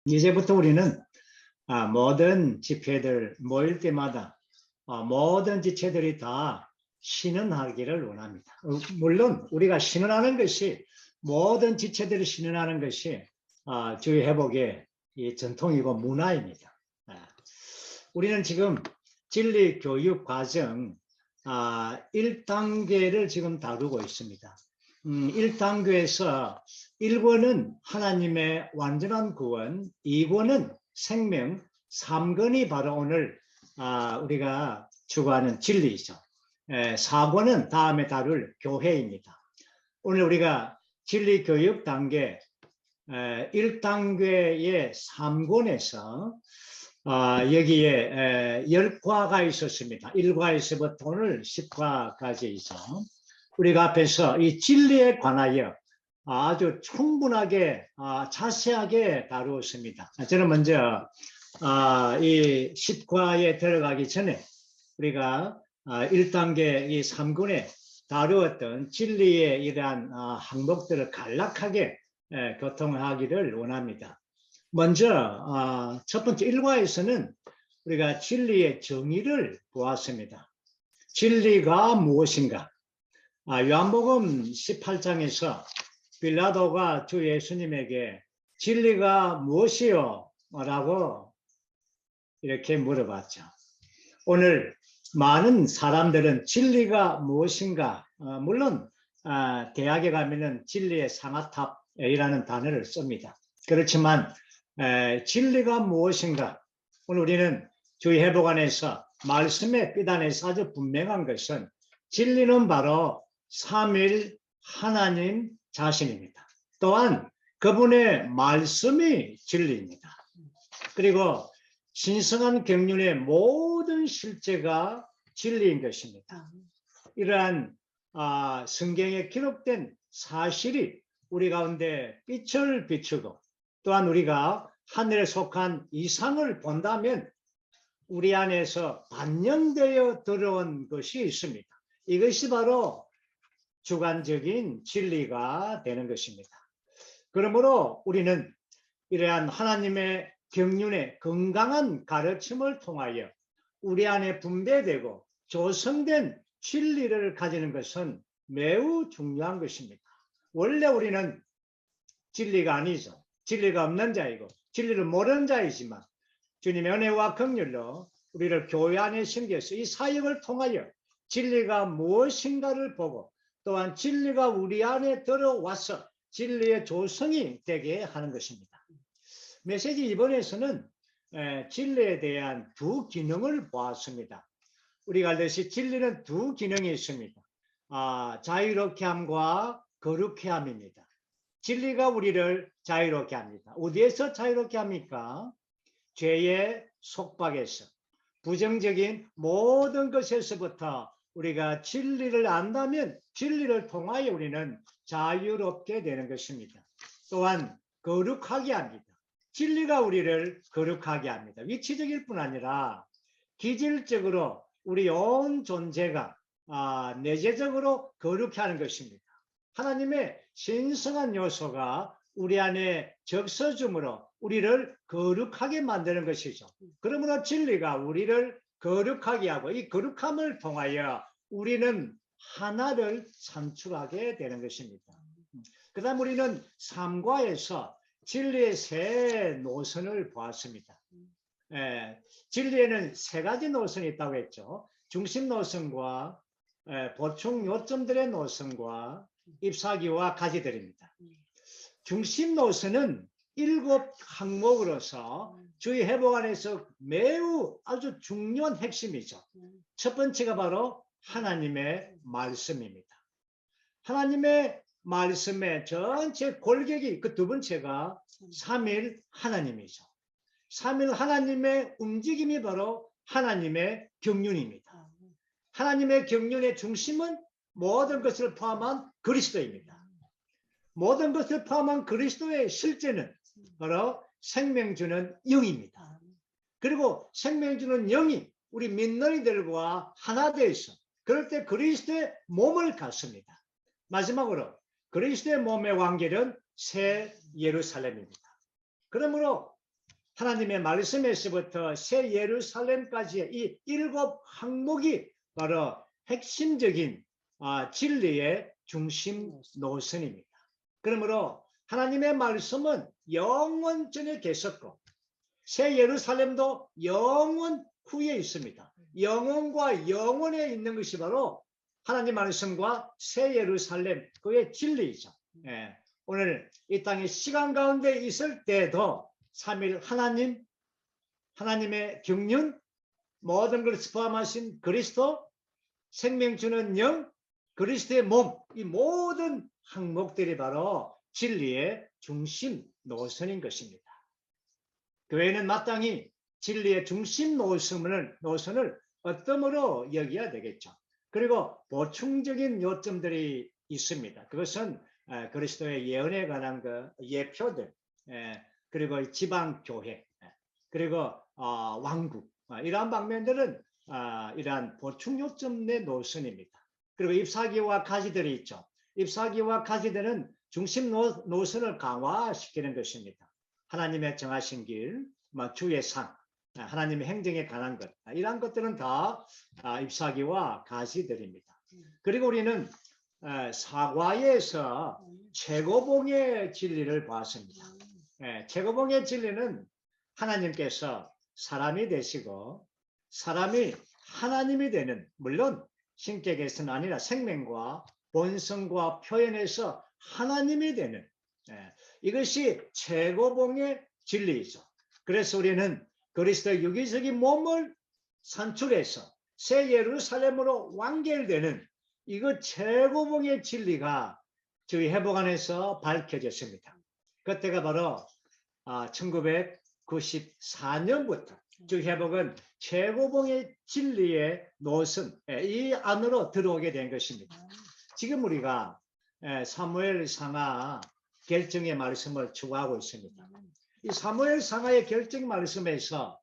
이제부터 우리는 모든 집회들 모일 때마다 모든 지체들이 다 신원하기를 원합니다. 물론 우리가 신원하는 것이 모든 지체들이 신원하는 것이 주의 회복의 전통이고 문화입니다. 우리는 지금 진리 교육 과정 1단계를 지금 다루고 있습니다. 1단계에서 1권은 하나님의 완전한 구원, 2권은 생명, 3권이 바로 오늘 우리가 추구하는 진리이죠. 4권은 다음에 다룰 교회입니다. 오늘 우리가 진리 교육 단계 1단계의 3권에서 여기에 10과가 있었습니다. 1과에서부터 오늘 10과까지 있어 우리가 앞에서 이 진리에 관하여 아주 충분하게 자세하게 다루었습니다. 저는 먼저 이 10과에 들어가기 전에 우리가 1단계 이 3권에 다루었던 진리의 이러한 항목들을 간략하게 교통하기를 원합니다. 먼저 첫 번째 1과에서는 우리가 진리의 정의를 보았습니다. 진리가 무엇인가? 요한복음 18장에서 빌라도가 주 예수님에게 진리가 무엇이요? 라고 이렇게 물어봤죠. 오늘 많은 사람들은 진리가 무엇인가? 물론 대학에 가면은 진리의 상아탑이라는 단어를 씁니다. 그렇지만 진리가 무엇인가? 오늘 우리는 주의 회복 안에서 말씀의 빛 안에서 아주 분명한 것은 진리는 바로 삼일 하나님 자신입니다. 또한 그분의 말씀이 진리입니다. 그리고 신성한 경륜의 모든 실제가 진리인 것입니다. 이러한 성경에 기록된 사실이 우리 가운데 빛을 비추고 또한 우리가 하늘에 속한 이상을 본다면 우리 안에서 반영되어 들어온 것이 있습니다. 이것이 바로 주관적인 진리가 되는 것입니다. 그러므로 우리는 이러한 하나님의 경륜의 건강한 가르침을 통하여 우리 안에 분배되고 조성된 진리를 가지는 것은 매우 중요한 것입니다. 원래 우리는 진리가 아니죠. 진리가 없는 자이고 진리를 모르는 자이지만 주님의 은혜와 긍휼로 우리를 교회 안에 심겨서 이 사역을 통하여 진리가 무엇인가를 보고 또한 진리가 우리 안에 들어와서 진리의 조성이 되게 하는 것입니다. 메시지 이번에서는 진리에 대한 두 기능을 보았습니다. 우리가 알듯이 진리는 두 기능이 있습니다. 자유롭게 함과 거룩해 함입니다. 진리가 우리를 자유롭게 합니다. 어디에서 자유롭게 합니까? 죄의 속박에서, 부정적인 모든 것에서부터 우리가 진리를 안다면 진리를 통하여 우리는 자유롭게 되는 것입니다. 또한 거룩하게 합니다. 진리가 우리를 거룩하게 합니다. 위치적일 뿐 아니라 기질적으로 우리 온 존재가 내재적으로 거룩해 하는 것입니다. 하나님의 신성한 요소가 우리 안에 적셔줌으로 우리를 거룩하게 만드는 것이죠. 그러므로 진리가 우리를 거룩하게 하고 이 거룩함을 통하여 우리는 하나를 산출하게 되는 것입니다. 그 다음 우리는 3과에서 진리의 세 노선을 보았습니다. 진리에는 세 가지 노선이 있다고 했죠. 중심 노선과 보충 요점들의 노선과 잎사귀와 가지들입니다. 중심 노선은 7 항목으로서 주의 회복 안에서 매우 아주 중요한 핵심이죠. 첫 번째가 바로 하나님의 말씀입니다. 하나님의 말씀의 전체 골격이 그 두 번째가 삼일 하나님이죠. 삼일 하나님의 움직임이 바로 하나님의 경륜입니다. 하나님의 경륜의 중심은 모든 것을 포함한 그리스도입니다. 모든 것을 포함한 그리스도의 실제는 바로 생명 주는 영입니다. 그리고 생명 주는 영이 우리 믿는 이들과 하나 되어서 그럴 때 그리스도의 몸을 갖습니다. 마지막으로 그리스도의 몸의 왕결은 새 예루살렘입니다. 그러므로 하나님의 말씀에서부터 새 예루살렘까지의 이 7항목이 바로 핵심적인 진리의 중심 노선입니다. 그러므로 하나님의 말씀은 영원전에 계셨고 새 예루살렘도 영원 후에 있습니다. 영원과 영원에 있는 것이 바로 하나님 말씀과 새 예루살렘 그의 진리이죠. 예. 오늘 이 땅의 시간 가운데 있을 때도 삼일 하나님, 하나님의 경륜, 모든 것을 포함하신 그리스도, 생명 주는 영, 그리스도의 몸, 이 모든 항목들이 바로 진리의 중심 노선인 것입니다. 교회는 마땅히 진리의 중심 노선을 어떠므로 여겨야 되겠죠. 그리고 보충적인 요점들이 있습니다. 그것은 그리스도의 예언에 관한 그 예표들, 그리고 지방교회, 그리고 왕국, 이러한 방면들은 이러한 보충 요점의 노선입니다. 그리고 잎사귀와 가지들이 있죠. 잎사귀와 가지들은 중심 노선을 강화시키는 것입니다. 하나님의 정하신 길, 주의 상, 하나님의 행정에 관한 것, 이러한 것들은 다 잎사귀와 가지들입니다. 그리고 우리는 사과에서 최고봉의 진리를 보았습니다. 최고봉의 진리는 하나님께서 사람이 되시고 사람이 하나님이 되는, 물론 신격에서는 아니라 생명과 본성과 표현에서 하나님이 되는, 이것이 최고봉의 진리이죠. 그래서 우리는 그리스도의 유기적인 몸을 산출해서 새 예루살렘으로 완결되는 이거 최고봉의 진리가 저희 회복 안에서 밝혀졌습니다. 그때가 바로 1994년부터 저희 회복은 최고봉의 진리의 노선, 이 안으로 들어오게 된 것입니다. 지금 우리가 사무엘 상하 결정의 말씀을 추구하고 있습니다. 이 사무엘 상하의 결정 말씀에서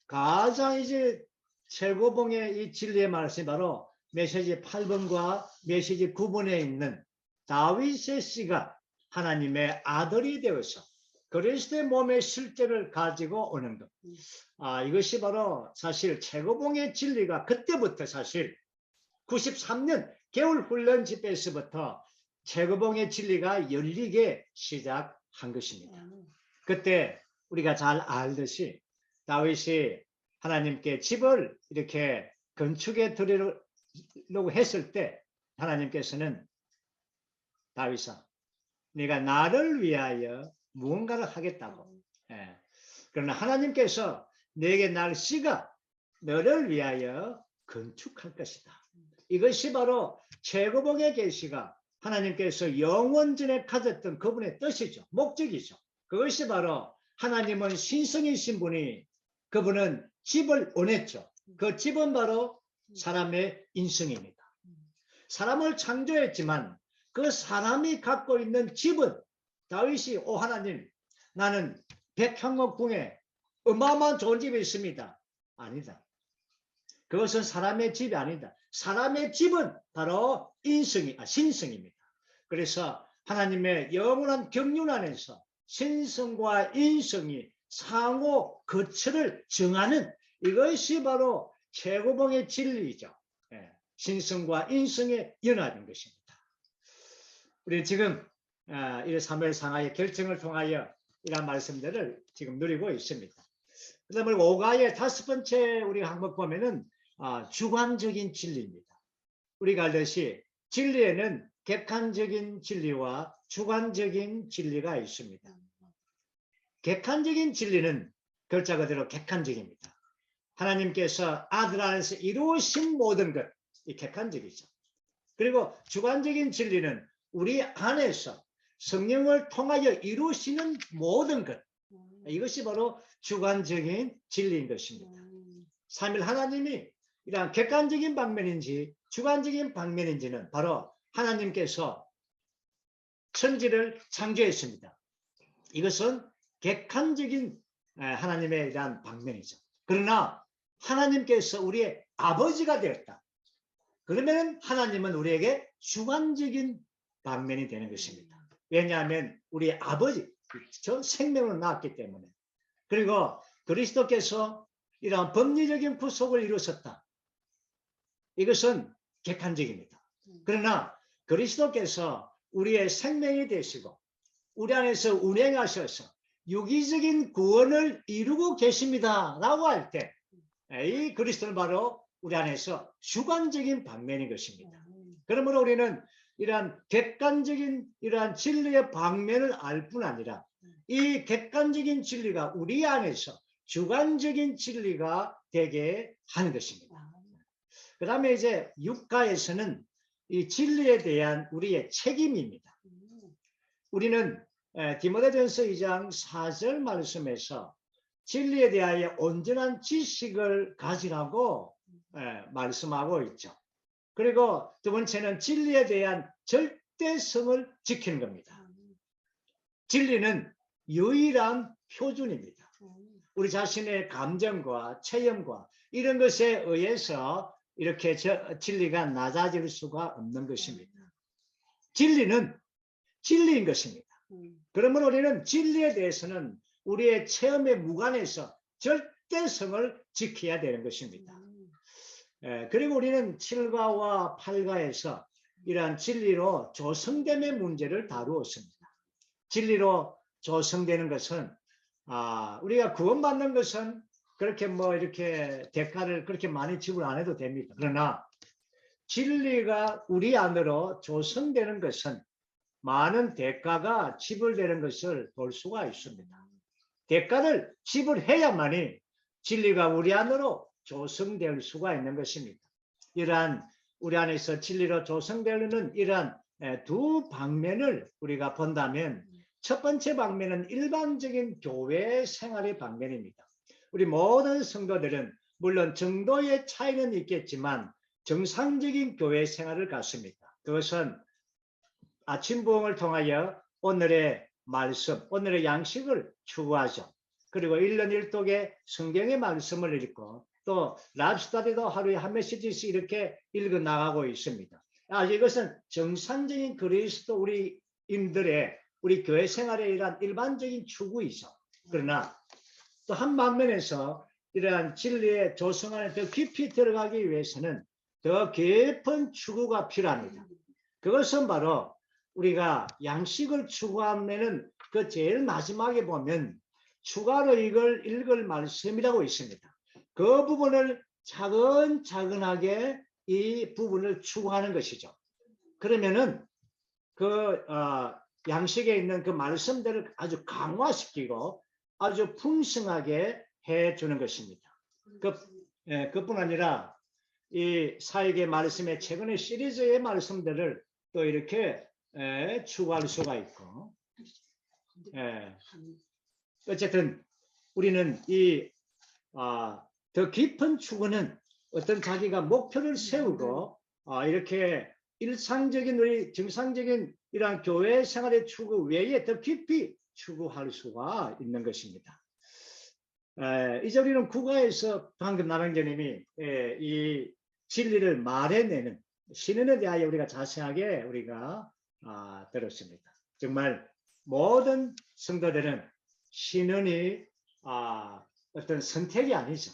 가장 이제 최고봉의 이 진리의 말씀이 바로 메시지 8번과 메시지 9번에 있는 다윗의 씨가 하나님의 아들이 되어서 그리스도의 몸의 실제를 가지고 오는 것. 이것이 바로 사실 최고봉의 진리가 그때부터 사실 93년 겨울훈련 집회에서부터 최고봉의 진리가 열리게 시작한 것입니다. 그때 우리가 잘 알듯이 다윗이 하나님께 집을 이렇게 건축해 드리려고 했을 때 하나님께서는 다윗아, 네가 나를 위하여 무언가를 하겠다고. 그러나 하나님께서 내게 날 씨가 너를 위하여 건축할 것이다. 이것이 바로 최고봉의 계시가 하나님께서 영원전에 가졌던 그분의 뜻이죠. 목적이죠. 그것이 바로 하나님은 신성이신 분이 그분은 집을 원했죠. 그 집은 바로 사람의 인성입니다. 사람을 창조했지만 그 사람이 갖고 있는 집은 다윗이 하나님, 나는 백향목궁에 어마어마한 좋은 집이 있습니다. 아니다. 그것은 사람의 집이 아니다. 사람의 집은 바로 신성입니다. 그래서 하나님의 영원한 경륜 안에서 신성과 인성이 상호 거처를 정하는 이것이 바로 최고봉의 진리이죠. 신성과 인성의 연합인 것입니다. 우리 지금 이 사무엘 상하의 결정을 통하여 이러한 말씀들을 지금 누리고 있습니다. 그 다음에 5가의 5번째 우리 항목 보면은 주관적인 진리입니다. 우리가 알듯이 진리에는 객관적인 진리와 주관적인 진리가 있습니다. 객관적인 진리는 글자 그대로 객관적입니다. 하나님께서 아들 안에서 이루신 모든 것, 이 객관적이죠. 그리고 주관적인 진리는 우리 안에서 성령을 통하여 이루시는 모든 것, 이것이 바로 주관적인 진리인 것입니다. 삼일 하나님이 이러한 객관적인 방면인지 주관적인 방면인지는 바로 하나님께서 천지를 창조했습니다. 이것은 객관적인 하나님의 이러한 방면이죠. 그러나 하나님께서 우리의 아버지가 되었다. 그러면 하나님은 우리에게 주관적인 방면이 되는 것입니다. 왜냐하면 우리 아버지, 저 생명을 낳았기 때문에. 그리고 그리스도께서 이러한 법리적인 구속을 이루셨다. 이것은 객관적입니다. 그러나 그리스도께서 우리의 생명이 되시고 우리 안에서 운행하셔서 유기적인 구원을 이루고 계십니다 라고 할 때 이 그리스도는 바로 우리 안에서 주관적인 방면인 것입니다. 그러므로 우리는 이러한 객관적인 이러한 진리의 방면을 알 뿐 아니라 이 객관적인 진리가 우리 안에서 주관적인 진리가 되게 하는 것입니다. 그 다음에 이제 육가에서는 이 진리에 대한 우리의 책임입니다. 우리는 디모데전서 2장 4절 말씀에서 진리에 대하여 온전한 지식을 가지라고 말씀하고 있죠. 그리고 두 번째는 진리에 대한 절대성을 지키는 겁니다. 진리는 유일한 표준입니다. 우리 자신의 감정과 체험과 이런 것에 의해서 이렇게 진리가 낮아질 수가 없는 것입니다. 진리는 진리인 것입니다. 그러므로 우리는 진리에 대해서는 우리의 체험에 무관해서 절대성을 지켜야 되는 것입니다. 그리고 우리는 7가와 8가에서 이러한 진리로 조성됨의 문제를 다루었습니다. 진리로 조성되는 것은 우리가 구원받는 것은 그렇게 뭐 이렇게 대가를 그렇게 많이 지불 안 해도 됩니다. 그러나 진리가 우리 안으로 조성되는 것은 많은 대가가 지불되는 것을 볼 수가 있습니다. 대가를 지불해야만이 진리가 우리 안으로 조성될 수가 있는 것입니다. 이러한 우리 안에서 진리로 조성되는 이러한 두 방면을 우리가 본다면 첫 번째 방면은 일반적인 교회 생활의 방면입니다. 우리 모든 성도들은 물론 정도의 차이는 있겠지만 정상적인 교회 생활을 갖습니다. 그것은 아침 부흥을 통하여 오늘의 말씀, 오늘의 양식을 추구하죠. 그리고 1년 1독의 성경의 말씀을 읽고 또 랍스타디도 하루에 한 메시지씩 이렇게 읽어 나가고 있습니다. 이것은 정상적인 그리스도 우리인들의 우리 교회 생활에 이러한 일반적인 추구이죠. 그러나 또 한 방면에서 이러한 진리의 조성 안에 더 깊이 들어가기 위해서는 더 깊은 추구가 필요합니다. 그것은 바로 우리가 양식을 추구하면은 그 제일 마지막에 보면 추가로 이걸 읽을 말씀이라고 있습니다. 그 부분을 차근차근하게 이 부분을 추구하는 것이죠. 그러면은 양식에 있는 그 말씀들을 아주 강화시키고 아주 풍성하게 해주는 것입니다. 그뿐 아니라 이 사역의 말씀의 최근의 시리즈의 말씀들을 또 이렇게 추구할 수가 있고, 어쨌든 우리는 더 깊은 추구는 어떤 자기가 목표를 세우고 이렇게 일상적인 우리 정상적인 이러한 교회 생활의 추구 외에 더 깊이 추구할 수가 있는 것입니다. 이제 우리는 국가에서 방금 남영재님이 이 진리를 말해내는 신은에 대하여 우리가 자세하게 우리가 들었습니다. 정말 모든 성도들은 신은이 어떤 선택이 아니죠.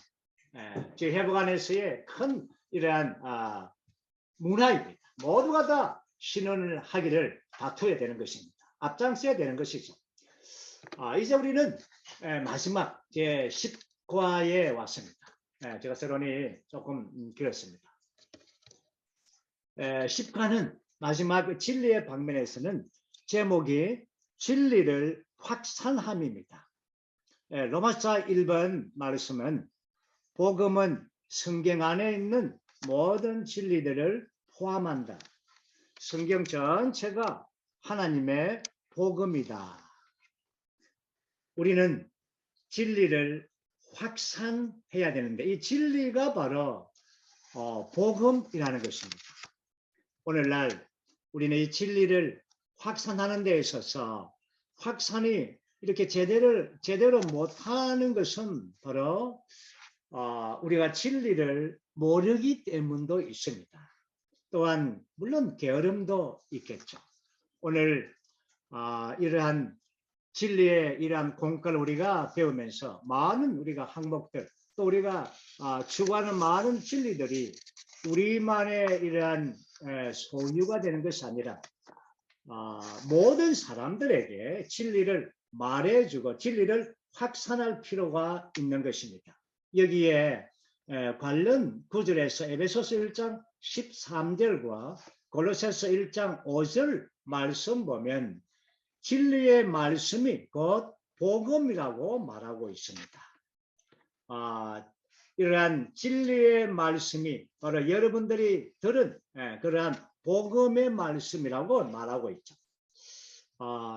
회복 안에서의 큰 이러한 문화입니다. 모두가 다 신원을 하기를 다투어야 되는 것입니다. 앞장서야 되는 것이죠. 이제 우리는 마지막 제 10과에 왔습니다. 제가 서론이 조금 길었습니다. 10과는 마지막 진리의 방면에서는 제목이 진리를 확산함입니다. 로마서 1번 말씀은 복음은 성경 안에 있는 모든 진리들을 포함한다. 성경 전체가 하나님의 복음이다. 우리는 진리를 확산해야 되는데 이 진리가 바로 복음이라는 것입니다. 오늘날 우리는 이 진리를 확산하는 데 있어서 확산이 이렇게 제대로 못하는 것은 바로 우리가 진리를 모르기 때문도 있습니다. 또한 물론 게으름도 있겠죠. 오늘 이러한 진리의 이러한 공과를 우리가 배우면서 많은 우리가 항목들 또 우리가 추구하는 많은 진리들이 우리만의 이러한 소유가 되는 것이 아니라 모든 사람들에게 진리를 말해주고 진리를 확산할 필요가 있는 것입니다. 여기에 관련 구절에서 에베소서 1장 13절과 골로새서 1장 5절 말씀 보면 진리의 말씀이 곧 복음이라고 말하고 있습니다. 이러한 진리의 말씀이 바로 여러분들이 들은 그러한 복음의 말씀이라고 말하고 있죠.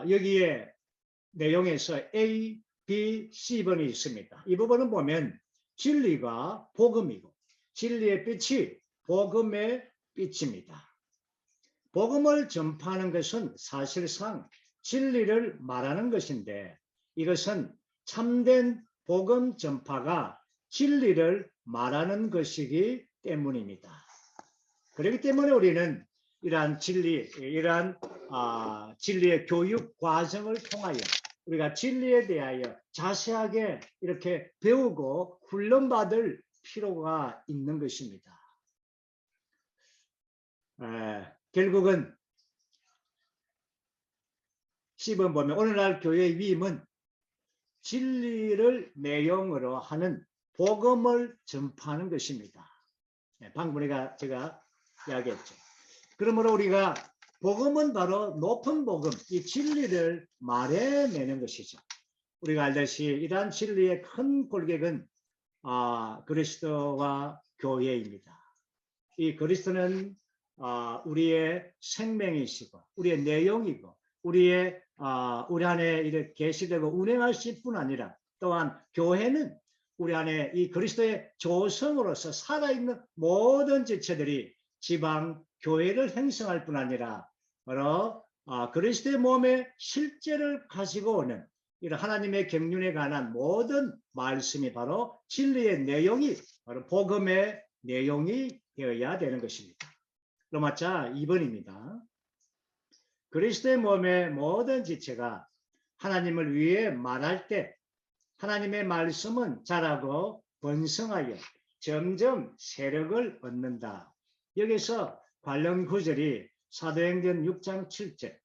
여기에 내용에서 A, B, C번이 있습니다. 이 부분은 보면 진리가 복음이고 진리의 빛이 복음의 빛입니다. 복음을 전파하는 것은 사실상 진리를 말하는 것인데 이것은 참된 복음 전파가 진리를 말하는 것이기 때문입니다. 그렇기 때문에 우리는 이러한 진리, 이러한 진리의 교육 과정을 통하여 우리가 진리에 대하여 자세하게 이렇게 배우고 훈련받을 필요가 있는 것입니다. 결국은 10번 보면 오늘날 교회의 위임은 진리를 내용으로 하는 복음을 전파하는 것입니다. 방금 제가 이야기했죠. 그러므로 우리가 복음은 바로 높은 복음, 이 진리를 말해내는 것이죠. 우리가 알다시피 이러한 진리의 큰 골격은 그리스도와 교회입니다. 이 그리스도는 우리의 생명이시고 우리의 내용이고 우리 안에 이렇게 계시되고 운행하실 뿐 아니라 또한 교회는 우리 안에 이 그리스도의 조성으로서 살아있는 모든 지체들이 지방 교회를 형성할 뿐 아니라 바로 그리스도의 몸의 실제를 가지고 오는 이런 하나님의 경륜에 관한 모든 말씀이 바로 진리의 내용이 바로 복음의 내용이 되어야 되는 것입니다. 로마자 2번입니다. 그리스도의 몸의 모든 지체가 하나님을 위해 말할 때 하나님의 말씀은 자라고 번성하여 점점 세력을 얻는다. 여기서 관련 구절이 사도행전 6장 7절,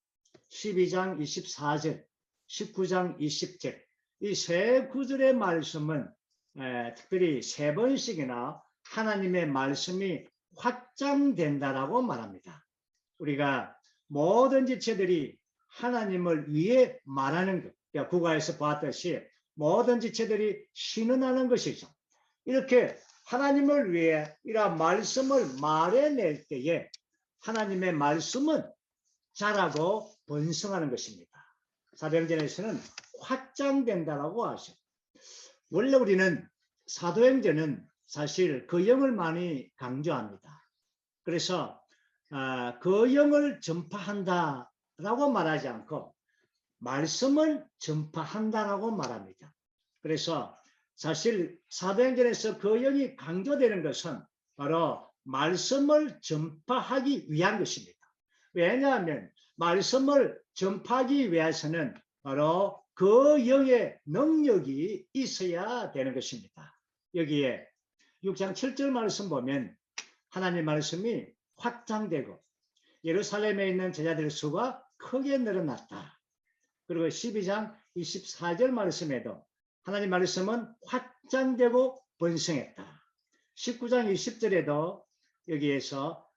12장 24절, 19장 20절 이 세 구절의 말씀은 특별히 세 번씩이나 하나님의 말씀이 확장된다라고 말합니다. 우리가 모든 지체들이 하나님을 위해 말하는 것, 그러니까 국가에서 봤듯이 모든 지체들이 신원하는 것이죠. 이렇게 하나님을 위해 이러한 말씀을 말해낼 때에 하나님의 말씀은 자라고 번성하는 것입니다. 사도행전에서는 확장된다라고 하죠. 원래 우리는 사도행전은 사실 그 영을 많이 강조합니다. 그래서 그 영을 전파한다라고 말하지 않고 말씀을 전파한다라고 말합니다. 그래서 사실 사도행전에서 그 영이 강조되는 것은 바로 말씀을 전파하기 위한 것입니다. 왜냐하면 말씀을 전파하기 위해서는 바로 그 영의 능력이 있어야 되는 것입니다. 여기에 6장 7절 말씀 보면 하나님의 말씀이 확장되고 예루살렘에 있는 제자들의 수가 크게 늘어났다. 그리고 12장 24절 말씀에도 하나님 말씀은 확장되고 번성했다. 19장 20절에도 여기에서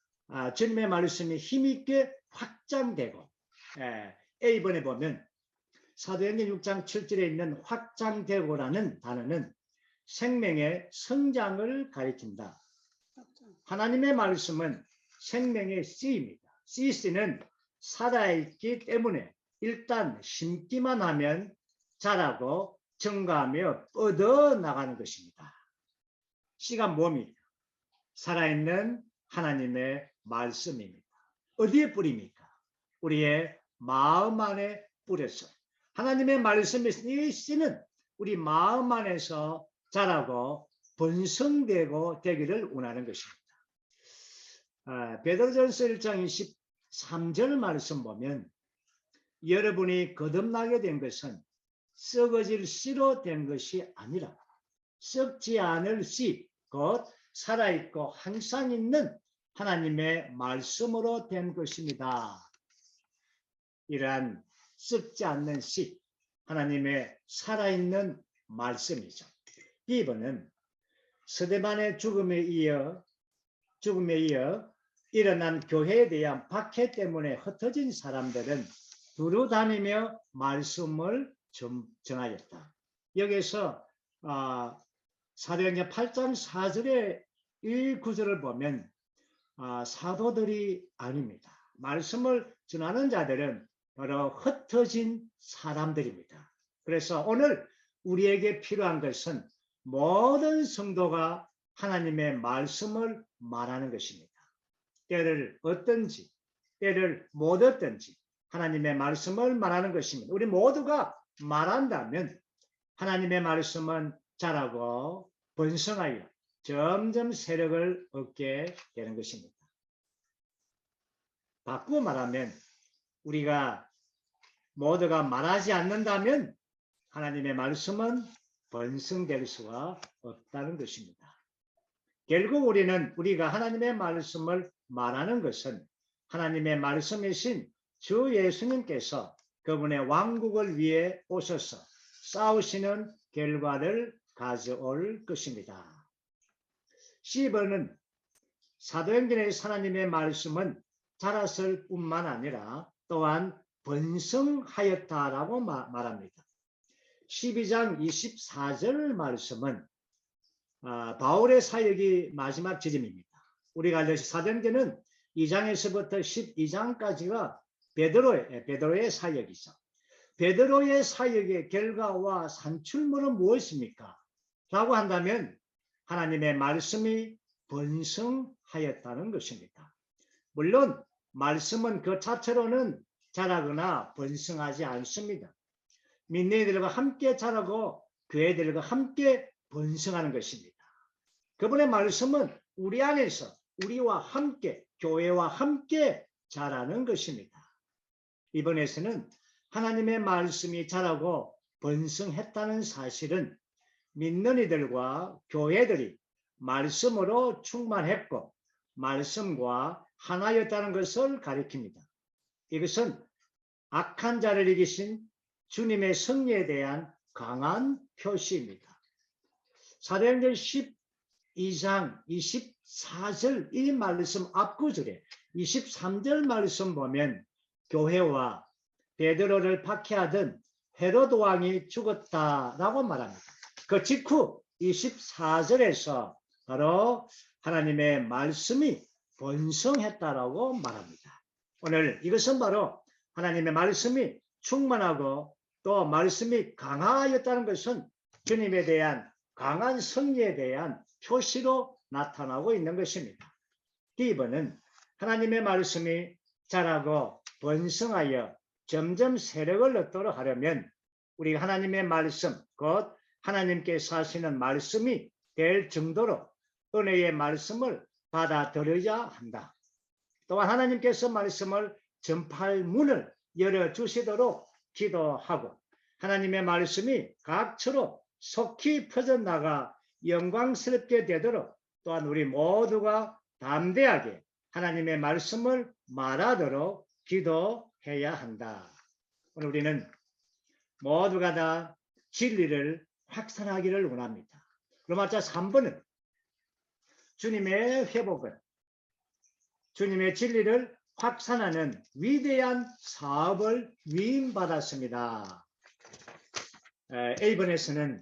주님의 말씀이 힘있게 확장되고 A번에 보면 사도행전 6장 7절에 있는 확장되고라는 단어는 생명의 성장을 가리킨다. 하나님의 말씀은 생명의 씨입니다. 씨는 살아있기 때문에 일단 심기만 하면 자라고 증가하며 뻗어나가는 것입니다. 씨가 뭡니까? 살아있는 하나님의 말씀입니다. 어디에 뿌립니까? 우리의 마음 안에 뿌려서 하나님의 말씀이 이 씨는 우리 마음 안에서 자라고 번성되고 되기를 원하는 것입니다. 베드로전서 1장 23절 말씀 보면 여러분이 거듭나게 된 것은 썩어질 씨로 된 것이 아니라 썩지 않을 씨, 곧 살아있고 항상 있는 하나님의 말씀으로 된 것입니다. 이러한 썩지 않는 씨, 하나님의 살아있는 말씀이죠. 이번은 스데반의 죽음에 이어 일어난 교회에 대한 박해 때문에 흩어진 사람들은 두루 다니며 말씀을 전하였다. 여기서 사도행전 8장 4절의 이 구절을 보면 사도들이 아닙니다. 말씀을 전하는 자들은 바로 흩어진 사람들입니다. 그래서 오늘 우리에게 필요한 것은 모든 성도가 하나님의 말씀을 말하는 것입니다. 때를 얻든지 때를 못 얻든지 하나님의 말씀을 말하는 것입니다. 우리 모두가 말한다면 하나님의 말씀은 자라고 번성하여 점점 세력을 얻게 되는 것입니다. 바꾸어 말하면 우리가 모두가 말하지 않는다면 하나님의 말씀은 번성될 수가 없다는 것입니다. 결국 우리가 하나님의 말씀을 말하는 것은 하나님의 말씀이신 주 예수님께서 그분의 왕국을 위해 오셔서 싸우시는 결과를 가져올 것입니다. 10번은 사도행전의 하나님의 말씀은 자랐을 뿐만 아니라 또한 번성하였다라고 말합니다. 12장 24절 말씀은 바울의 사역이 마지막 지점입니다. 우리가 알다시피 사도행전은 2장에서부터 12장까지가 베드로의 사역이죠. 베드로의 사역의 결과와 산출물은 무엇입니까? 라고 한다면 하나님의 말씀이 번성하였다는 것입니다. 물론 말씀은 그 자체로는 자라거나 번성하지 않습니다. 믿는 이들과 함께 자라고 교회들과 함께 번성하는 것입니다. 그분의 말씀은 우리 안에서 우리와 함께 교회와 함께 자라는 것입니다. 이번에서는 하나님의 말씀이 자라고 번성했다는 사실은 믿는 이들과 교회들이 말씀으로 충만했고 말씀과 하나였다는 것을 가리킵니다. 이것은 악한 자를 이기신 주님의 승리에 대한 강한 표시입니다. 사도행전 12장 24절 이 말씀 앞구절에 23절 말씀 보면 교회와 베드로를 박해하던 헤로드 왕이 죽었다라고 말합니다. 그 직후 24절에서 바로 하나님의 말씀이 번성했다라고 말합니다. 오늘 이것은 바로 하나님의 말씀이 충만하고 또 말씀이 강하였다는 것은 주님에 대한 강한 승리에 대한 표시로 나타나고 있는 것입니다. D번은 하나님의 말씀이 자라고 번성하여 점점 세력을 얻도록 하려면 우리가 하나님의 말씀, 곧 하나님께서 하시는 말씀이 될 정도로 은혜의 말씀을 받아들여야 한다. 또한 하나님께서 말씀을 전파할 문을 열어주시도록 기도하고 하나님의 말씀이 각처로 속히 퍼져나가 영광스럽게 되도록 또한 우리 모두가 담대하게 하나님의 말씀을 말하도록 기도해야 한다. 오늘 우리는 모두가 다 진리를 확산하기를 원합니다. 로마서 3번은 주님의 회복은 주님의 진리를 확산하는 위대한 사업을 위임받았습니다. A번에서는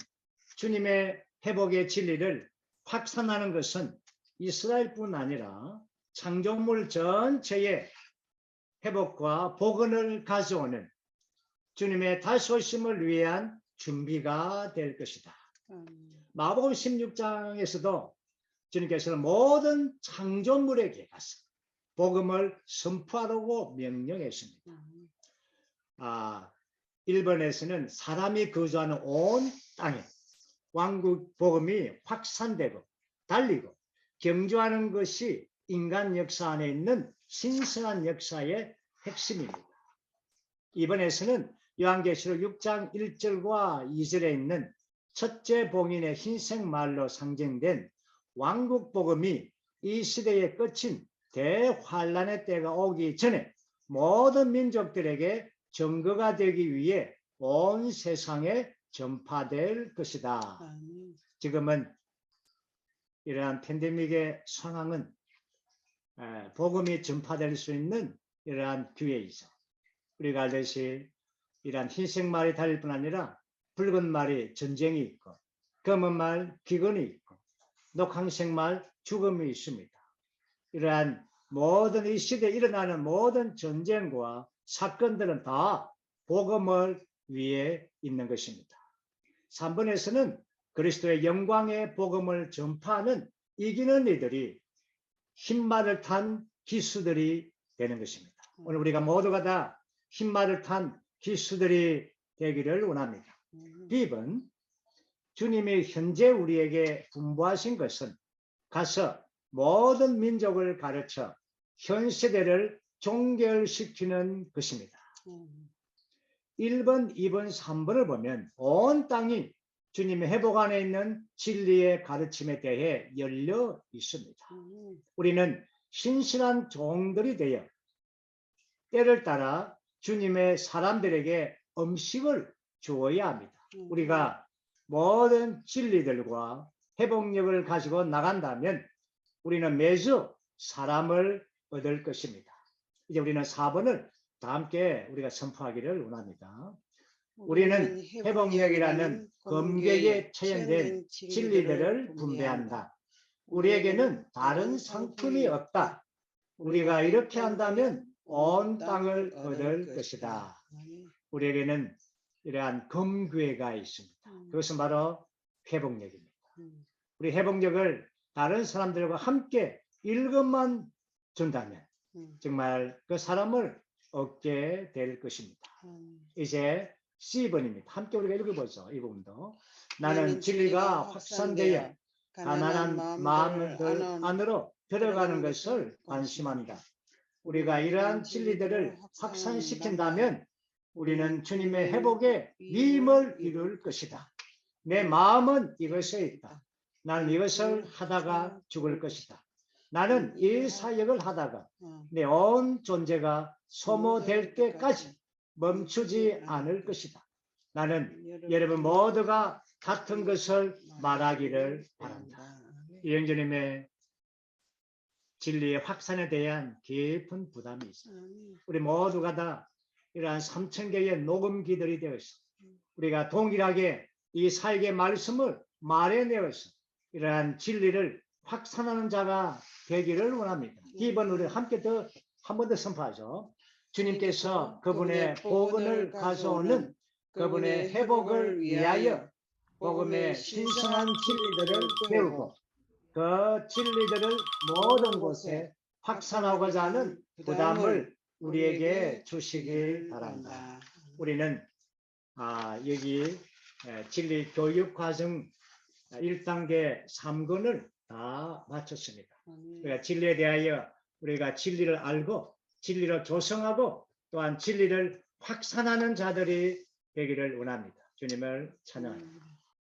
주님의 회복의 진리를 확산하는 것은 이스라엘뿐 아니라 창조물 전체의 회복과 복원을 가져오는 주님의 다시 오심을 위한 준비가 될 것이다. 마가복음 16장에서도 주님께서는 모든 창조물에게 가서 복음을 선포하라고 명령했습니다. 1번에서는 사람이 거주하는 온 땅에 왕국 복음이 확산되고 달리고 경주하는 것이 인간 역사 안에 있는 신성한 역사의 핵심입니다. 이번에서는 요한계시록 6장 1절과 2절에 있는 첫째 봉인의 흰색 말로 상징된 왕국 복음이 이 시대의 끝인 대환란의 때가 오기 전에 모든 민족들에게 증거가 되기 위해 온 세상에 전파될 것이다. 지금은 이러한 팬데믹의 상황은 복음이 전파될 수 있는 이러한 기회이죠. 우리가 알듯이 이러한 흰색 말이 달릴 뿐 아니라 붉은 말이 전쟁이 있고 검은 말 기근이 있고 녹황색 말 죽음이 있습니다. 이러한 모든 이 시대에 일어나는 모든 전쟁과 사건들은 다 복음을 위해 있는 것입니다. 3번에서는 그리스도의 영광의 복음을 전파하는 이기는 이들이 흰말을 탄 기수들이 되는 것입니다. 오늘 우리가 모두가 다 흰말을 탄 기수들이 되기를 원합니다. B번 주님이 현재 우리에게 분부하신 것은 가서 모든 민족을 가르쳐 현 세대를 종결시키는 것입니다. 1번, 2번, 3번을 보면 온 땅이 주님의 회복 안에 있는 진리의 가르침에 대해 열려 있습니다. 우리는 신실한 종들이 되어 때를 따라 주님의 사람들에게 음식을 주어야 합니다. 우리가 모든 진리들과 회복력을 가지고 나간다면 우리는 매주 사람을 얻을 것입니다. 이제 우리는 4번을 다 함께 우리가 선포하기를 원합니다. 우리는 회복력이라는 검객에 체현된 진리들을 분배한다. 우리에게는 다른 상품이 없다. 우리가 이렇게 한다면 온 땅을 얻을 것이다. 우리에게는 이러한 검교회가 있습니다. 그것은 바로 회복력입니다. 우리 회복력을 다른 사람들과 함께 일급만 준다면 정말 그 사람을 얻게 될 것입니다. 이제 C번입니다. 함께 우리가 읽어보죠. 이 부분도. 나는 진리가 확산되어 가난한 마음들 안으로 들어가는 것을 관심한다. 우리가 이러한 진리들을 확산시킨다면 우리는 주님의 회복의 미임을 이룰 것이다. 내 마음은 이것에 있다. 나는 이것을 하다가 죽을 것이다. 나는 이 사역을 하다가 내 온 존재가 소모될 때까지 멈추지 않을 것이다. 나는 여러분 모두가 같은 것을 말하기를 바란다. 이영주님의 진리의 확산에 대한 깊은 부담이 있습니다. 우리 모두가 다 이러한 3,000개의 녹음기들이 되어 있습니다. 우리가 동일하게 이 사역의 말씀을 말해내어서 이러한 진리를 확산하는 자가 되기를 원합니다. 이번 우리 함께 더 한 번 더 선포하죠. 주님께서 그분의 복음을 가져오는 그분의 회복을 위하여 복음의 신성한 진리들을 배우고 그 진리들을 모든 곳에 확산하고자 하는 부담을 우리에게 주시길 바란다. 우리는 여기 진리 교육 과정 1단계 3권을 다 마쳤습니다. 그러니까 진리에 대하여 우리가 진리를 알고 진리를 조성하고 또한 진리를 확산하는 자들이 되기를 원합니다. 주님을 찬양합니다.